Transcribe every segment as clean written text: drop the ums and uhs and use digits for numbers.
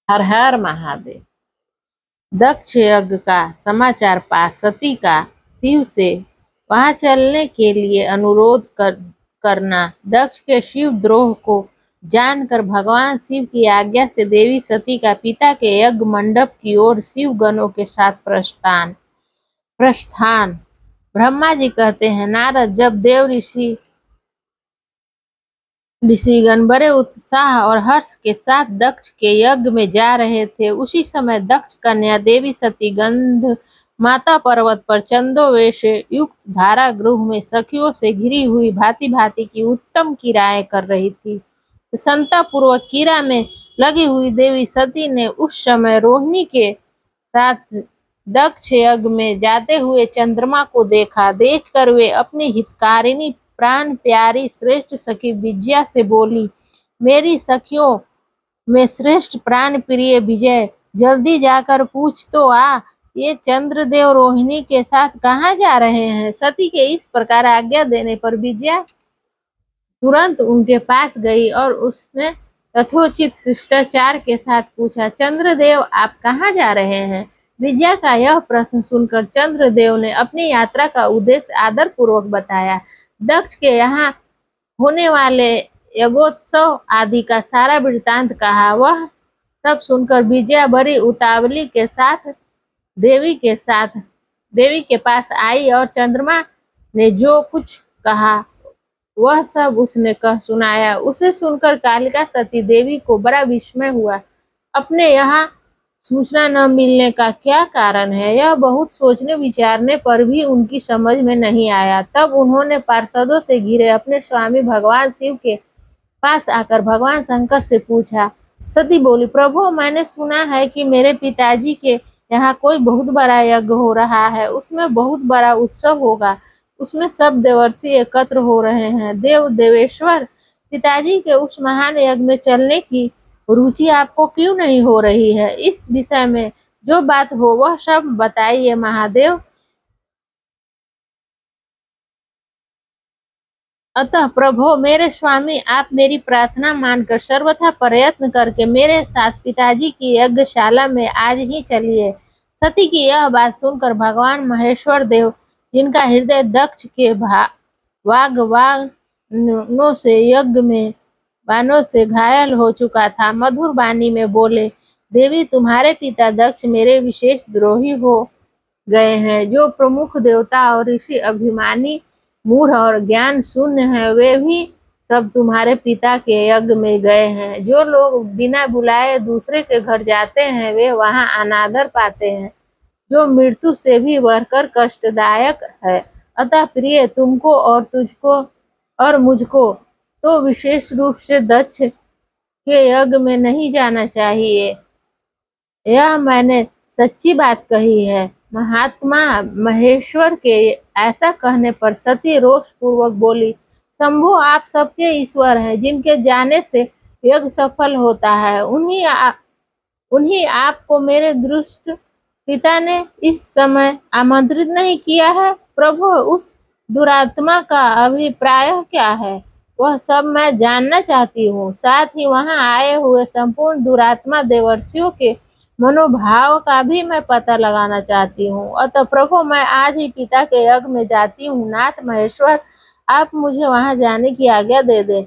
हर हर महादेव। दक्ष यज्ञ का समाचार पा सती का शिव से वहां चलने के लिए अनुरोध करना, दक्ष के शिव द्रोह को जानकर भगवान शिव की आज्ञा से देवी सती का पिता के यज्ञ मंडप की ओर शिव गणों के साथ प्रस्थान। ब्रह्मा जी कहते हैं, नारद, जब देव ऋषिगण बड़े उत्साह और हर्ष के साथ दक्ष के यज्ञ में जा रहे थे, उसी समय दक्ष कन्या देवी सती गंध माता पर्वत पर चंदोवेश युक्त धारा गृह में सखियों से घिरी हुई भांति भांति की उत्तम क्रियाएं कर रही थी। संता पूर्वक क्रिया में लगी हुई देवी सती ने उस समय रोहिणी के साथ दक्ष यज्ञ में जाते हुए चंद्रमा को देखा। देखकर वे अपनी हितकारिणी प्राण प्यारी श्रेष्ठ सखी विजया से बोली, मेरी सखियों में श्रेष्ठ प्राण प्रिय विजय, जल्दी जाकर पूछ तो आ, ये चंद्रदेव रोहिणी के साथ कहाँ जा रहे हैं। सती के इस प्रकार आज्ञा देने पर विजया तुरंत उनके पास गई और उसने यथोचित शिष्टाचार के साथ पूछा, चंद्रदेव आप कहाँ जा रहे हैं। विजया का यह प्रश्न सुनकर चंद्रदेव ने अपनी यात्रा का उद्देश्य आदर पूर्वक बताया। दक्ष के यहाँ होने वाले यज्ञोत्सव आदि का सारा वृत्तांत कहा। वह सब सुनकर विजया बड़ी उतावली के साथ देवी के पास आई और चंद्रमा ने जो कुछ कहा वह सब उसने कह सुनाया। उसे सुनकर कालिका सती देवी को बड़ा विस्मय हुआ। अपने यहाँ सूचना न मिलने का क्या कारण है, यह बहुत सोचने विचारने पर भी उनकी समझ में नहीं आया। तब उन्होंने पार्षदों से घिरे अपने स्वामी भगवान शिव के पास आकर भगवान शंकर से पूछा। सती बोली, प्रभु, मैंने सुना है कि मेरे पिताजी के यहाँ कोई बहुत बड़ा यज्ञ हो रहा है, उसमें बहुत बड़ा उत्सव होगा, उसमें सब देवर्षि एकत्र हो रहे हैं। देवेश्वर, पिताजी के उस महान यज्ञ में चलने की रुचि आपको क्यों नहीं हो रही है। इस विषय में जो बात हो वह सब बताइए महादेव। अतः प्रभो, मेरे स्वामी, आप मेरी प्रार्थना मानकर सर्वथा प्रयत्न करके मेरे साथ पिताजी की यज्ञशाला में आज ही चलिए। सती की यह बात सुनकर भगवान महेश्वर देव, जिनका हृदय दक्ष के वाग्बाणों से यज्ञ में बाणों से घायल हो चुका था, मधुर वाणी में बोले, देवी, तुम्हारे पिता दक्ष मेरे विशेष द्रोही हो गए हैं। जो प्रमुख देवता और ऋषि अभिमानी, मूढ़ और ज्ञान शून्य हैं, वे भी सब तुम्हारे पिता के यज्ञ में गए हैं। जो लोग बिना बुलाए दूसरे के घर जाते हैं, वे वहां अनादर पाते हैं, जो मृत्यु से भी बढ़कर कष्टदायक है। अतः प्रिय, तुमको और तुझको और मुझको तो विशेष रूप से दक्ष के यज्ञ में नहीं जाना चाहिए। यह मैंने सच्ची बात कही है। महात्मा महेश्वर के ऐसा कहने पर सती रोष पूर्वक बोली, शंभु, आप सबके ईश्वर हैं, जिनके जाने से यज्ञ सफल होता है, उन्हीं आपको मेरे दुष्ट पिता ने इस समय आमंत्रित नहीं किया है। प्रभु, उस दुरात्मा का अभिप्राय क्या है, वह सब मैं जानना चाहती हूँ। साथ ही वहां आए हुए संपूर्ण दुरात्मा देवर्षियों के मनोभाव का भी मैं पता लगाना चाहती हूँ। अतः प्रभु, मैं आज ही पिता के यज्ञ में जाती हूँ। नाथ महेश्वर, आप मुझे वहां जाने की आज्ञा दे दे।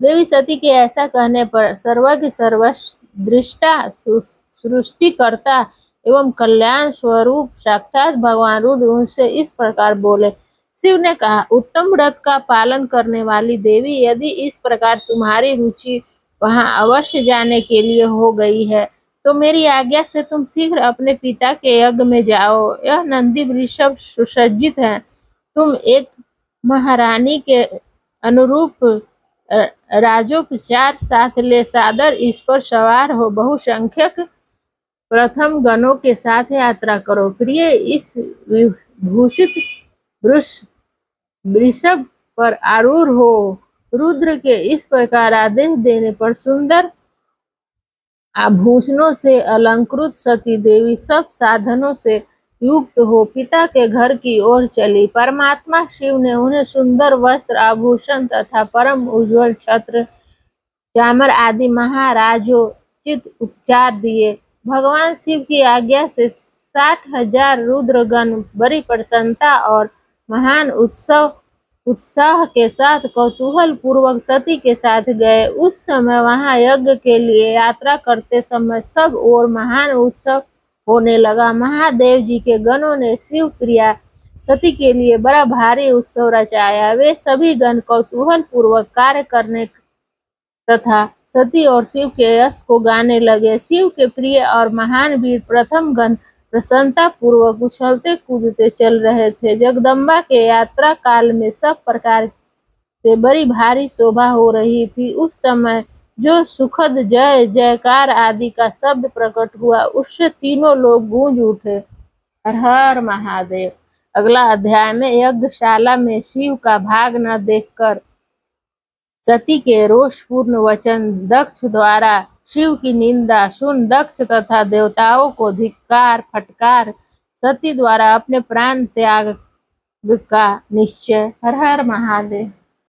देवी सती के ऐसा कहने पर सर्वज्ञ सर्वदृष्टा सृष्टिकर्ता एवं कल्याण स्वरूप साक्षात भगवान रुद्र उनसे इस प्रकार बोले। शिव ने कहा, उत्तम व्रत का पालन करने वाली देवी, यदि इस प्रकार तुम्हारी रुचि वहां अवश्य जाने के लिए हो गई है, तो मेरी आज्ञा से तुम शीघ्र अपने पिता के यज्ञ में जाओ। यह नंदी वृषभ सुसज्जित है। तुम एक महारानी के अनुरूप राजोपचार साथ ले सादर इस पर सवार हो बहुसंख्यक प्रथम गणों के साथ यात्रा करो। प्रिय, इस विभूषित वृषभ पर आरूढ़ हो। रुद्र के इस प्रकार आदेश देने पर सुंदर आभूषणों से अलंकृत सती देवी सब साधनों से युक्त हो पिता के घर की ओर चली। परमात्मा शिव ने उन्हें सुंदर वस्त्र, आभूषण तथा परम उज्ज्वल छत्र, चामर आदि महाराजोचित उचित उपचार दिए। भगवान शिव की आज्ञा से 60,000 रुद्रगण बड़ी प्रसन्नता और महान उत्साह के साथ कौतूहल पूर्वक सती के साथ गए। उस समय वहां यज्ञ के लिए यात्रा करते समय सब ओर महान उत्सव होने लगा। महादेव जी के गणों ने शिव प्रिया सती के लिए बड़ा भारी उत्सव रचाया। वे सभी गण कौतूहल पूर्वक कार्य करने तथा सती और शिव के यश को गाने लगे। शिव के प्रिय और महान वीर प्रथम गण प्रसन्नता पूर्वक उछलते कूदते चल रहे थे। जगदम्बा के यात्रा काल में सब प्रकार से बड़ी भारी शोभा हो रही थी। उस समय जो सुखद जय जयकार आदि का शब्द प्रकट हुआ, उससे तीनों लोग गूंज उठे। हर हर महादेव। अगला अध्याय में यज्ञशाला में शिव का भाग न देखकर सती के रोषपूर्ण वचन, दक्ष द्वारा शिव की निंदा सुन दक्ष तथा देवताओं को धिक्कार फटकार सती द्वारा अपने प्राण त्याग का निश्चय। हर हर महादेव।